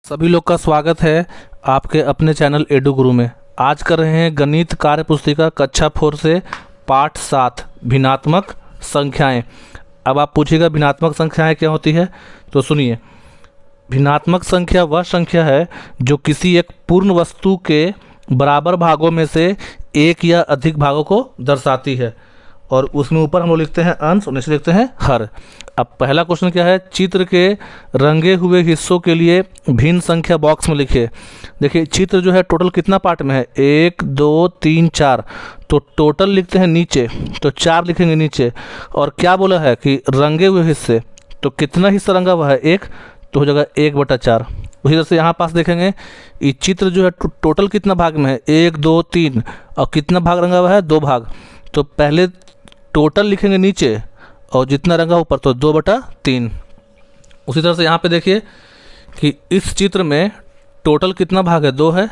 सभी लोग का स्वागत है आपके अपने चैनल एडू गुरु में। आज कर रहे हैं गणित कार्य पुस्तिका कक्षा 4 से पाठ 7 भिन्नात्मक संख्याएं। अब आप पूछिएगा भिन्नात्मक संख्याएं क्या होती है, तो सुनिए। भिन्नात्मक संख्या वह संख्या है जो किसी एक पूर्ण वस्तु के बराबर भागों में से एक या अधिक भागों को दर्शाती है, और उसमें ऊपर हम लोग लिखते हैं अंश और नीचे लिखते हैं हर। अब पहला क्वेश्चन क्या है, चित्र के रंगे हुए हिस्सों के लिए भिन्न संख्या बॉक्स में लिखिए। देखिए चित्र जो है टोटल कितना पार्ट में है, 1 2 3 4, तो टोटल लिखते हैं नीचे, तो 4 लिखेंगे नीचे। और क्या बोला है कि रंगे हुए हिस्से, तो कितना हिस्सा रंगा हुआ है, 1, तो हो जाएगा 1/4। उसी तरह से यहाँ पास देखेंगे ये चित्र जो है टोटल कितना भाग में है, 1 2 3, और कितना भाग रंगा हुआ है, 2 भाग। तो पहले टोटल लिखेंगे नीचे और जितना रंगा ऊपर, तो 2/3। उसी तरह से यहाँ पे देखिए कि इस चित्र में टोटल कितना भाग है, 2 है,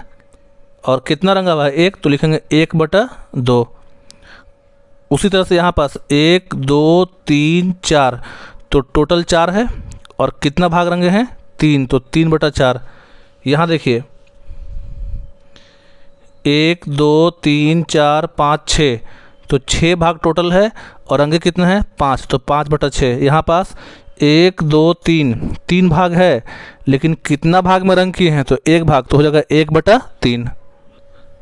और कितना रंगा हुआ है, 1, तो लिखेंगे 1/2। उसी तरह से यहाँ पास 1 2 3 4, तो टोटल 4 है, और कितना भाग रंगे हैं, 3, तो 3/4। यहाँ देखिए 1 2 3 4 5 6, तो 6 भाग टोटल है, और रंगे कितने हैं, 5, तो 5/6। यहाँ पास 1 2 3 भाग है, लेकिन कितना भाग में रंग किए हैं, तो 1 भाग, तो हो जाएगा 1/3।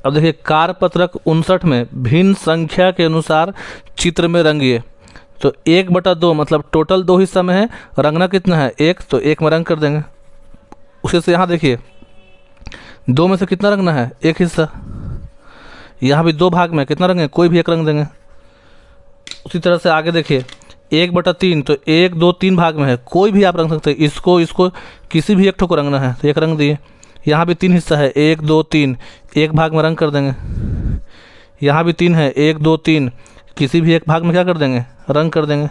अब देखिए कार्यपत्रक 59 में भिन्न संख्या के अनुसार चित्र में रंगिए। तो 1/2 मतलब टोटल 2 हिस्सा में है, रंगना कितना है, 1, तो 1 में रंग कर देंगे। उसी से यहाँ देखिए 2 में से कितना रंगना है, 1 हिस्सा। यहाँ भी 2 भाग में कितना रंगे, कोई भी एक रंग देंगे। उसी तरह से आगे देखिए 1/3, तो 1 2 3 भाग में है, कोई भी आप रंग सकते हैं, इसको किसी भी एक ठो को रंगना है, तो एक रंग दिए। यहाँ भी 3 हिस्सा है, 1 2 3, एक भाग में रंग कर देंगे। यहाँ भी 3 है, 1 2 3, किसी भी एक भाग में क्या कर देंगे, रंग कर देंगे।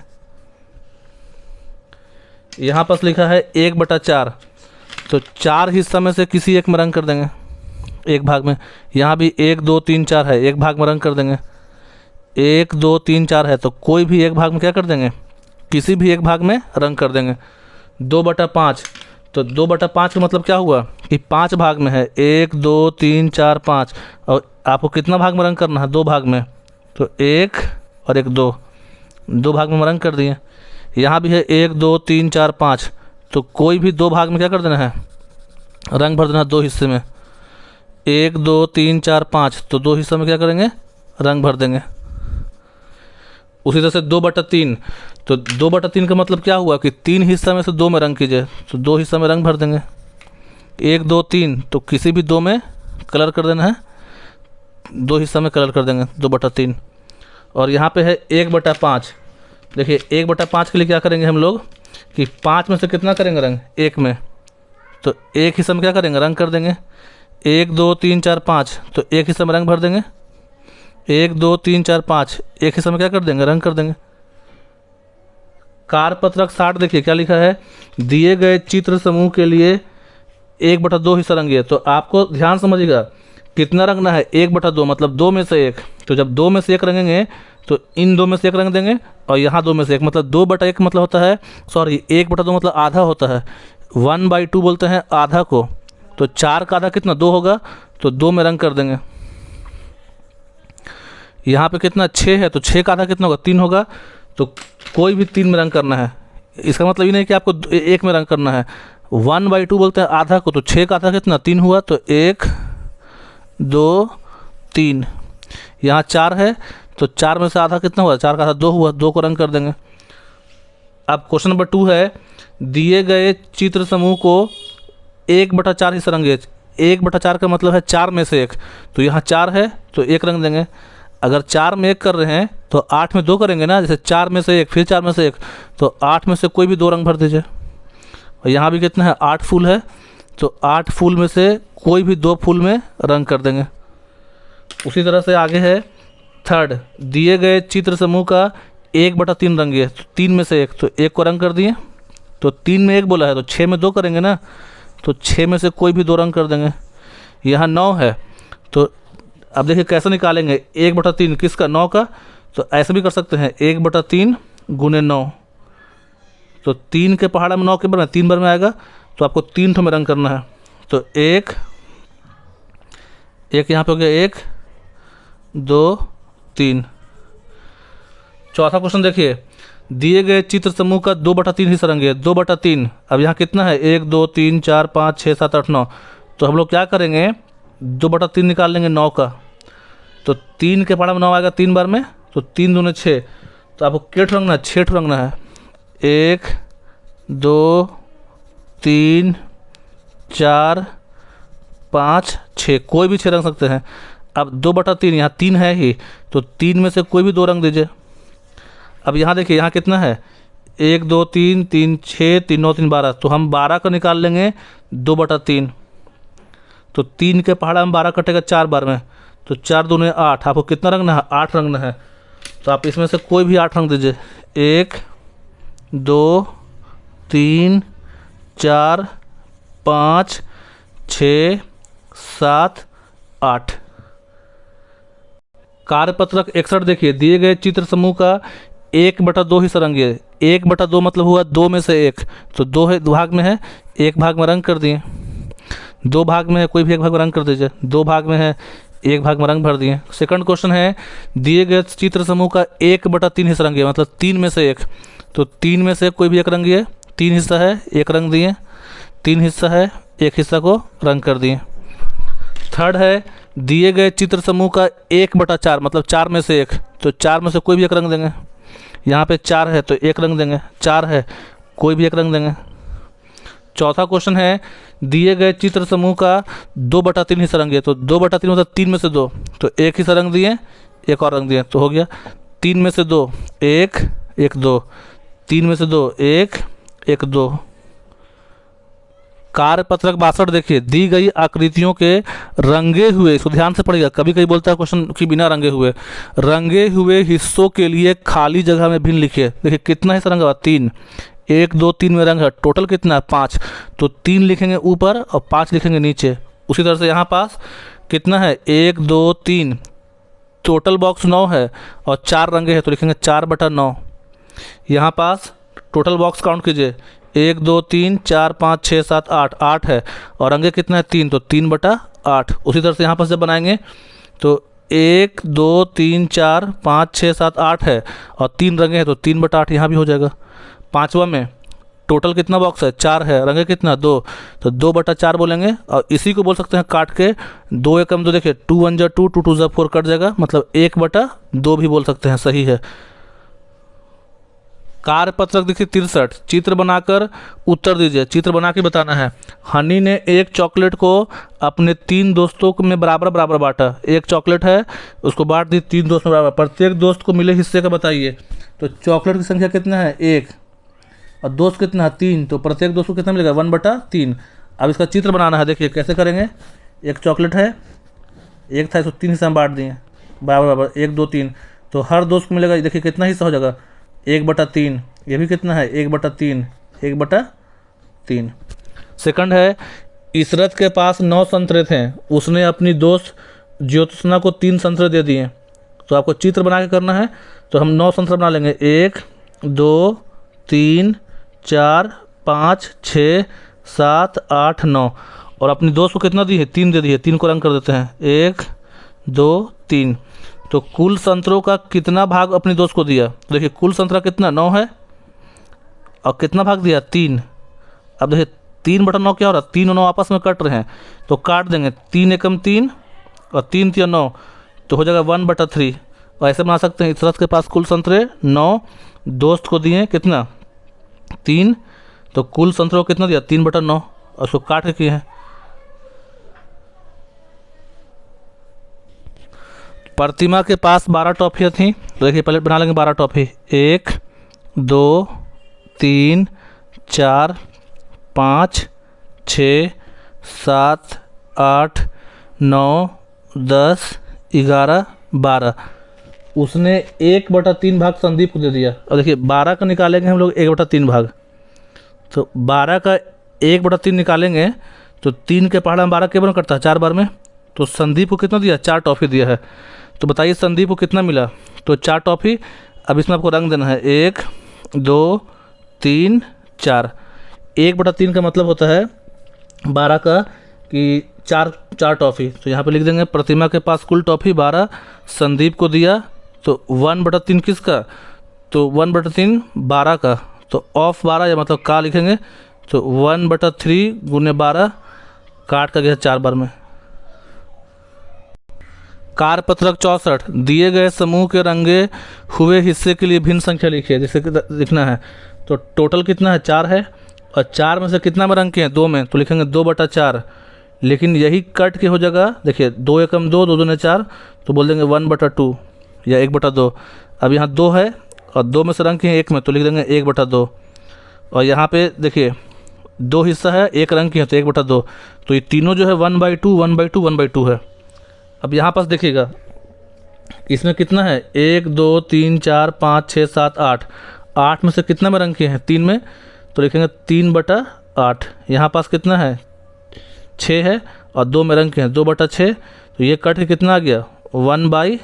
यहाँ पास लिखा है 1/4, तो 4 हिस्सा में से किसी एक में रंग कर देंगे, एक भाग में। यहाँ भी 1 2 3 4 है, एक भाग में रंग कर देंगे। 1 2 3 4 है, तो कोई भी एक भाग में क्या कर देंगे, किसी भी एक भाग में रंग कर देंगे। 2/5, तो 2/5 का मतलब क्या हुआ कि 5 भाग में है, 1 2 3 4 5, और आपको कितना भाग में रंग करना है, 2 भाग में, तो 1 और 1 2 भाग में रंग कर दिए। यहाँ भी है 1 2 3 4 5, तो कोई भी 2 भाग में क्या कर देना है, रंग भर देना 2 हिस्से में। 1 2 3 4 5, तो 2 हिस्सों में क्या करेंगे, रंग भर देंगे। उसी तरह से 2/3, तो 2/3 का मतलब क्या हुआ कि 3 हिस्सा में से 2 में रंग कीजिए, तो 2 हिस्सा में रंग भर देंगे। 1 2 3, तो किसी भी 2 में कलर कर देना है, 2 हिस्सा में कलर कर देंगे, 2/3। और यहाँ पे है 1/5। देखिए 1/5 के लिए क्या करेंगे हम लोग कि 5 में से कितना करेंगे रंग, 1 में, तो एक हिस्सा में क्या करेंगे, रंग कर देंगे। 1 2 3 4 5, तो एक हिस्सा में रंग भर देंगे। 1 2 3 4 5, एक हिस्सा में क्या कर देंगे, रंग कर देंगे। कार्यपत्रक 60 देखिए क्या लिखा है, दिए गए चित्र समूह के लिए 1/2 हिस्सा रंगिए। तो आपको ध्यान समझिएगा कितना रंगना है, 1/2 मतलब 2 में से 1। तो जब 2 में से 1 रंगेंगे तो इन 2 में से 1 रंग देंगे, और यहाँ 2 में से 1, मतलब 2/1 मतलब होता है, सॉरी 1/2 मतलब आधा होता है, 1/2 बोलते हैं आधा को। तो 4 का आधा कितना, 2 होगा, तो 2 में रंग कर देंगे। यहाँ पे कितना 6 है, तो 6 का आधा कितना होगा, 3 होगा, तो कोई भी 3 में रंग करना है। इसका मतलब ये नहीं कि आपको 1 में रंग करना है। 1/2 बोलते हैं आधा को, तो 6 का आधा कितना, 3 हुआ, तो 1 2 3। यहाँ 4 है, तो 4 में से आधा कितना हुआ, 4 का आधा 2 हुआ, 2 को रंग कर देंगे। अब क्वेश्चन नंबर 2 है, दिए गए चित्र समूह को 1/4 हिस्सा रंगे। 1/4 का मतलब है 4 में से 1, तो यहाँ 4 है, तो 1 रंग देंगे। अगर 4 में 1 कर रहे हैं तो 8 में 2 करेंगे ना, जैसे 4 में से 1 फिर 4 में से 1, तो 8 में से कोई भी 2 रंग भर दीजिए। और यहाँ भी कितना है, 8 फूल है, तो 8 फूल में से कोई भी 2 फूल में रंग कर देंगे। उसी तरह से आगे है थर्ड, दिए गए चित्र समूह का 1/3 रंगिए। तो 3 में से 1, तो 1 को रंग कर दिए। तो 3 में 1 बोला है, तो 6 में 2 करेंगे ना, तो 6 में से कोई भी 2 रंग कर देंगे। यहाँ 9 है, तो अब देखिए कैसे निकालेंगे 1/3 किसका, 9 का। तो ऐसे भी कर सकते हैं, 1/3 गुने 9, तो 3 के पहाड़ा में 9 के बार में 3 बार में आएगा, तो आपको 3 ठो में रंग करना है। तो एक यहाँ पे हो गया, 1 2 3। चौथा क्वेश्चन देखिए, दिए गए चित्र समूह का 2/3 हिस्सा रंगे, 2/3। अब यहाँ कितना है, 1 2 3 4 5 6 7 8 9। तो हम लोग क्या करेंगे, 2/3 निकाल लेंगे 9 का। तो 3 के पहाड़ा में 9 आएगा 3 बार में, तो 3 दूने 6। तो आपको केठ रंगना है, 6 रंगना है। 1 2 3 4 5 6, कोई भी 6 रंग सकते हैं। अब 2/3, यहाँ 3 है ही, तो 3 में से कोई भी 2 रंग दीजिए। अब यहाँ देखिए, यहाँ कितना है, 1 2 3 3 6 3 9 3 12। तो हम 12 का निकाल लेंगे 2/3। तो 3 के पहाड़ा में 12 कटेगा 4 बार में, तो 4 दूने 8। आपको कितना रंगना है, 8 रंगना है। तो आप इसमें से कोई भी 8 रंग दीजिए। 1 2 3 4 5 6 7 8। कार्यपत्रक 61 देखिए, दिए गए चित्र समूह का 1/2 हिस्सा रंगिए। 1/2 मतलब हुआ 2 में से 1। तो 2 है, 2 भाग में है, 1 भाग में रंग कर दिए। 2 भाग में है, कोई भी 1 भाग में रंग कर दीजिए। 2 भाग में है, 1 भाग में रंग भर दिए। सेकंड क्वेश्चन है, दिए गए चित्र समूह का 1/3 हिस्सा रंगिए, मतलब 3 में से 1। तो 3 में से कोई भी 1 रंगिए। 3 हिस्सा है, 1 रंग दिए। 3 हिस्सा है, 1 हिस्सा को रंग कर दिए। थर्ड है, दिए गए चित्र समूह का 1/4 मतलब 4 में से 1। तो 4 में से कोई भी 1 रंग देंगे। यहाँ पे 4 है तो 1 रंग देंगे, 4 है कोई भी 1 रंग देंगे। चौथा क्वेश्चन है, दिए गए चित्र समूह का 2/3 हिस्सा रंगिए। तो 2/3 मतलब 3 में से 2। तो 1 हिस्सा रंग दिए, 1 और रंग दिए, तो हो गया 3 में से 2 1 1 2। 3 में से 2 1 1 2। कार्यपत्रक 62 देखिए, दी गई आकृतियों के रंगे हुए, इसको ध्यान से पढ़िएगा, कभी कभी बोलता है क्वेश्चन कि बिना रंगे हुए हिस्सों के लिए खाली जगह में भिन्न लिखिए। देखिए कितना हिस्सा रंगा हुआ, 3। 1 2 3 में रंग है, टोटल कितना है 5। तो 3 लिखेंगे ऊपर और 5 लिखेंगे नीचे। उसी तरह से यहाँ पास कितना है, 1 2 3, टोटल बॉक्स 9 है और 4 रंगे हैं, तो लिखेंगे 4/9। यहाँ पास टोटल बॉक्स काउंट कीजिए, 1 2 3 4 5 6 7 8, 8 है और रंगे कितना है 3, तो 3/8। उसी तरह से यहाँ पर जब बनाएंगे तो 1 2 3 4 5 6 7 8 है और 3 रंगे हैं, तो 3/8 यहाँ भी हो जाएगा। पाँचवा में टोटल कितना बॉक्स है, 4 है, रंगे कितना 2, तो 2/4 बोलेंगे। और इसी को बोल सकते हैं काट के 2 एकम 2, देखिए 2 1 2 2 2 4 कट जाएगा, मतलब 1/2 भी बोल सकते हैं, सही है। कार्यपत्रक देखिए 63, चित्र बनाकर उत्तर दीजिए। चित्र बना के बताना है। हनी ने एक चॉकलेट को अपने 3 दोस्तों में बराबर बराबर बांटा। एक चॉकलेट है, उसको बांट दी 3 दोस्त में बराबर, प्रत्येक दोस्त को मिले हिस्से का बताइए। तो चॉकलेट की संख्या कितना है, 1, और दोस्त कितना है 3, तो प्रत्येक दोस्त को कितना मिलेगा, 1/3। अब इसका चित्र बनाना है, देखिए कैसे करेंगे। एक चॉकलेट है, एक था, इसको 3 हिस्सा में बांट दिए बराबर बराबर, 1 2 3। तो हर दोस्त को मिलेगा, देखिए कितना हिस्सा हो जाएगा, 1/3। ये भी कितना है, 1/3, 1/3। सेकंड है, इशरत के पास 9 संतरे थे, उसने अपनी दोस्त ज्योत्सना को 3 संतरे दे दिए। तो आपको चित्र बना के करना है। तो हम 9 संतरे बना लेंगे, 1 2 3 4 5 6 7 8 9। और अपनी दोस्त को कितना दी है, 3 दे दी है, 3 को रंग कर देते हैं, 1 2 3। तो कुल संतरों का कितना भाग अपने दोस्त को दिया, देखिए कुल संतरा कितना 9 है और कितना भाग दिया 3। अब देखिए 3/9 क्या हो रहा है, 3 और 9 आपस में कट रहे हैं, तो काट देंगे, 3 एकम 3 और 3 3 9, तो हो जाएगा 1/3। और ऐसे बना सकते हैं, इशरत के पास कुल संतरे 9, दोस्त को दिए कितना 3, तो कुल संतरों को कितना दिया 3/9 और उसको काट के किए हैं। प्रतिमा के पास 12 टॉफियाँ थीं, तो देखिए पहले बना लेंगे 12 टॉफी, 1 2 3 4 5 6 7 8 9 10 11 12। उसने 1/3 भाग संदीप को दे दिया। और देखिए 12 का निकालेंगे हम लोग 1/3 भाग, तो 12 का 1/3 निकालेंगे तो 3 के पहाड़ा में 12 के बार कटता है, 4 बार में। तो संदीप को कितना दिया, 4 टॉफ़ी दिया है। तो बताइए संदीप को कितना मिला, तो 4 टॉफ़ी। अब इसमें आपको रंग देना है, 1 2 3 4। 1/3 का मतलब होता है 12 का कि चार चार टॉफ़ी, तो यहाँ पे लिख देंगे प्रतिमा के पास कुल टॉफ़ी 12, संदीप को दिया तो 1/3 किसका, तो 1/3 12 का, तो ऑफ 12 या मतलब का लिखेंगे, तो 1/3 गुने 12 काट का गया 4 बार में। कार्य पत्रक 64, दिए गए समूह के रंगे हुए हिस्से के लिए भिन्न संख्या लिखिए, जैसे कि लिखना है तो टोटल कितना है 4 है, और 4 में से कितना में रंग के हैं 2 में, तो लिखेंगे 2/4। लेकिन यही कट के हो जाएगा, देखिए 2 एकम 2, 2 दूने 4, तो बोल देंगे 1/2 या 1/2। अब यहाँ 2 है और 2 में से रंग के हैं 1 में, तो लिख देंगे 1/2। और यहाँ पे देखिए 2 हिस्सा है, 1 रंग की है तो 1/2, तो ये तीनों जो है 1/2 1/2 1/2 है। अब यहाँ पास देखिएगा इसमें कितना है 1 2 3 4 5 6 7 8, 8 में से कितना में रंग किए हैं 3 में, तो लिखेंगे 3/8। यहाँ पास कितना है 6 है और 2 में रंग किए हैं 2/6, तो ये कट के कितना आ गया 1/3,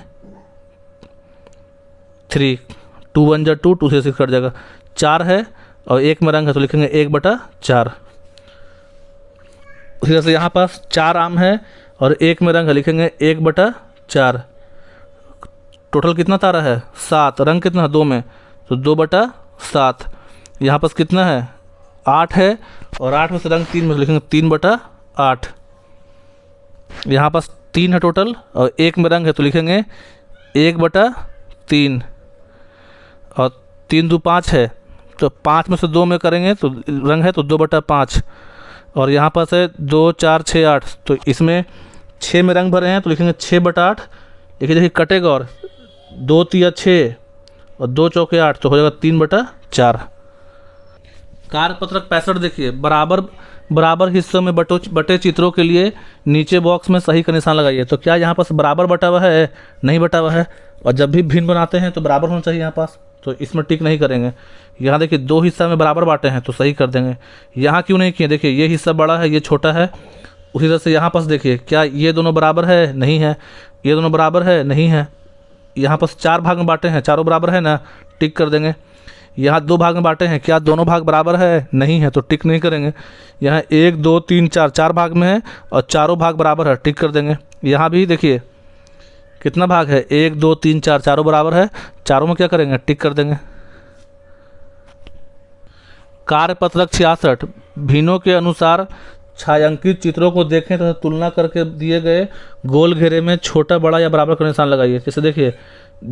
2 1 जा 2, 2 से 6 कट जाएगा, 4 है और 1 में रंग है तो लिखेंगे 1/4। उसी तरह से यहाँ पास 4 आम है और 1 में रंग है, लिखेंगे 1/4। टोटल कितना तारा है 7, रंग कितना है 2 में, तो 2/7। यहाँ पास कितना है 8 है और 8 में से रंग 3 में, तो लिखेंगे 3/8। यहाँ पास 3 है टोटल और 1 में रंग है तो लिखेंगे 1/3, और 3 2 5 है, तो 5 में से 2 में करेंगे तो रंग है तो 2/5। और यहाँ पास है 2 4 6 8, तो इसमें 6 में रंग भरे हैं तो लिखेंगे 6/8। देखिए देखिए कटेगा और 2 3 6 और 2 चौके 8, तो हो जाएगा 3/4। कार्यपत्रक 65 देखिए, बराबर हिस्सों में बटे चित्रों के लिए नीचे बॉक्स में सही का निशान लगाइए। तो क्या यहाँ पास बराबर बटा हुआ है, नहीं बटा हुआ है, और जब भी भिन्न बनाते हैं तो बराबर होना चाहिए यहाँ पास, तो इसमें टिक नहीं करेंगे। यहाँ देखिए 2 हिस्सा में बराबर बांटे हैं तो सही कर देंगे। यहाँ क्यों नहीं किए, देखिए ये हिस्सा बड़ा है ये छोटा है। उसी तरह से यहाँ पास देखिए क्या ये दोनों बराबर है, नहीं है, ये दोनों बराबर है, नहीं है। यहाँ पास 4 भाग में बांटे हैं, चारों बराबर है ना, टिक कर देंगे। यहाँ 2 भाग में बांटे हैं, क्या दोनों भाग बराबर है, नहीं है, तो टिक नहीं करेंगे। यहाँ 1 2 3 4 4 भाग में है और चारों भाग बराबर है, टिक कर देंगे। यहाँ भी देखिए कितना भाग है 1 2 3 4, चारों बराबर है, चारों में क्या करेंगे टिक कर देंगे। कार्यपत्रक 66, भिन्नों के अनुसार छायांकित चित्रों को देखें तथा तुलना करके दिए गए गोल घेरे में छोटा बड़ा या बराबर का निशान लगाइए। जैसे देखिए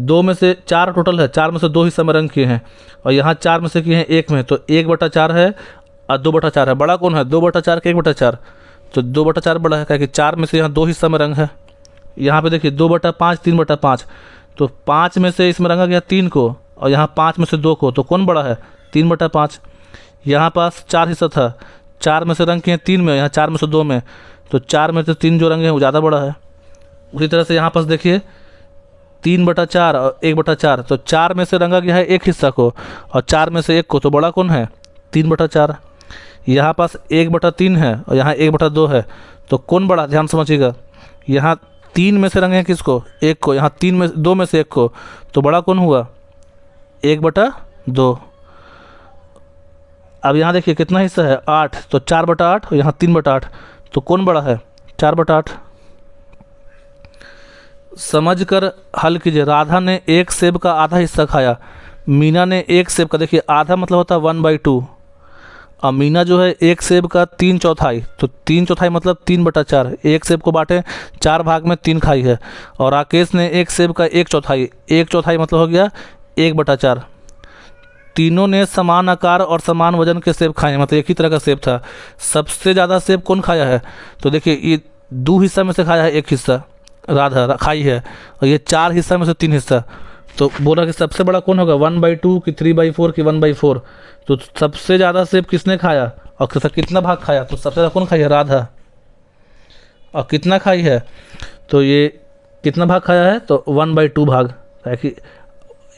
2 में से 4 टोटल है, 4 में से 2 हिस्सा में रंग किए हैं और यहाँ 4 में से किए हैं 1 में, तो 1/4 है और 2/4 है। बड़ा कौन है 2/4 के 1/4, तो 2/4 बड़ा है, क्योंकि 4 में से यहाँ 2 हिस्सा में रंग है। यहाँ पे देखिए 2/5 3/5, तो 5 में से इसमें रंगा गया 3 को और यहाँ 5 में से 2 को, तो कौन बड़ा है 3/5। यहाँ पास 4 हिस्सा था, 4 में से रंग किए 3 में, यहाँ 4 में से 2 में, तो 4 में से 3 जो रंग है वो ज़्यादा बड़ा है। उसी तरह से यहाँ पास देखिए 3/4 और 1/4, तो 4 में से रंगा गया है 1 हिस्सा को और 4 में से 1 को, तो बड़ा कौन है 3/4। यहाँ पास 1/3 है और यहाँ 1/2 है, तो कौन बड़ा, ध्यान समझिएगा। यहाँ 3 में से रंगे हैं किसको 1 को, यहाँ 2 में से 1 को, तो बड़ा कौन हुआ 1/2। अब यहाँ देखिए कितना हिस्सा है 8, तो 4/8 और यहाँ 3/8, तो कौन बड़ा है 4/8। समझकर हल कीजिए। राधा ने 1 सेब का आधा हिस्सा खाया, मीना ने 1 सेब का, देखिए आधा मतलब होता है 1/2, और मीना जो है 1 सेब का 3/4, तो 3/4 मतलब 3/4। 1 सेब को बांटे 4 भाग में 3 खाई है, और राकेश ने 1 सेब का 1/4, 1/4 मतलब हो गया 1/4। तीनों ने समान आकार और समान वजन के सेब खाए, मतलब एक ही तरह का सेब था। सबसे ज़्यादा सेब कौन खाया है, तो देखिए ये 2 हिस्सा में से खाया है 1 हिस्सा राधा खाई है, और ये 4 हिस्सा में से 3 हिस्सा, तो बोला कि सबसे बड़ा कौन होगा 1/2 कि 3/4 कि 1/4। तो सबसे ज़्यादा सेब किसने खाया और कितना भाग खाया, तो सबसे ज़्यादा कौन खाई है राधा, और कितना खाई है, तो ये कितना भाग खाया है, तो 1/2 भाग, कि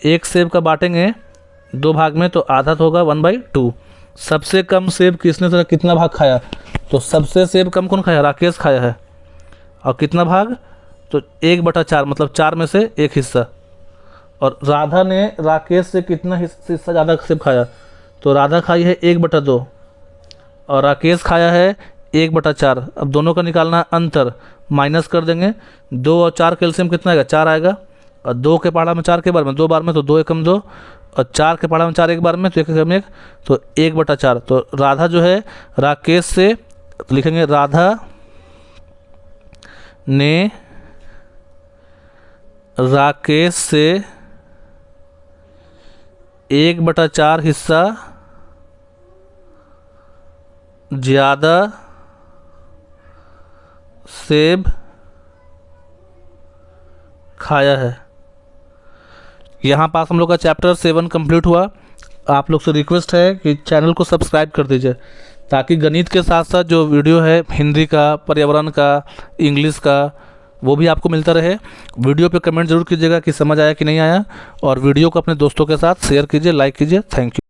1 सेब का बांटेंगे 2 भाग में तो आधा तो होगा 1/2। सबसे कम सेब किसने कितना भाग खाया, तो सबसे सेब कम कौन खाया राकेश खाया है, और कितना भाग, तो 1/4 मतलब 4 में से 1 हिस्सा। और राधा ने राकेश से कितना हिस्सा ज़्यादा सेब खाया, तो राधा खाई है 1/2 और राकेश खाया है 1/4। अब दोनों का निकालना है अंतर, माइनस कर देंगे। 2 और 4 कैल्शियम कितना आएगा? 4 आएगा। और 2 के पहाड़ा में 4 के बार में 2 बार में, तो 2 एकम 2, और 4 के पहाड़ा में 4 एक बार में, तो 1 एकम 1, तो 1/4। तो राधा जो है राकेश से, तो लिखेंगे राधा ने राकेश से 1/4 हिस्सा ज़्यादा सेब खाया है। यहाँ पास हम लोग का चैप्टर 7 कंप्लीट हुआ। आप लोग से रिक्वेस्ट है कि चैनल को सब्सक्राइब कर दीजिए, ताकि गणित के साथ साथ जो वीडियो है हिंदी का, पर्यावरण का, इंग्लिश का, वो भी आपको मिलता रहे। वीडियो पे कमेंट जरूर कीजिएगा कि समझ आया कि नहीं आया, और वीडियो को अपने दोस्तों के साथ शेयर कीजिए, लाइक कीजिए। Thank you.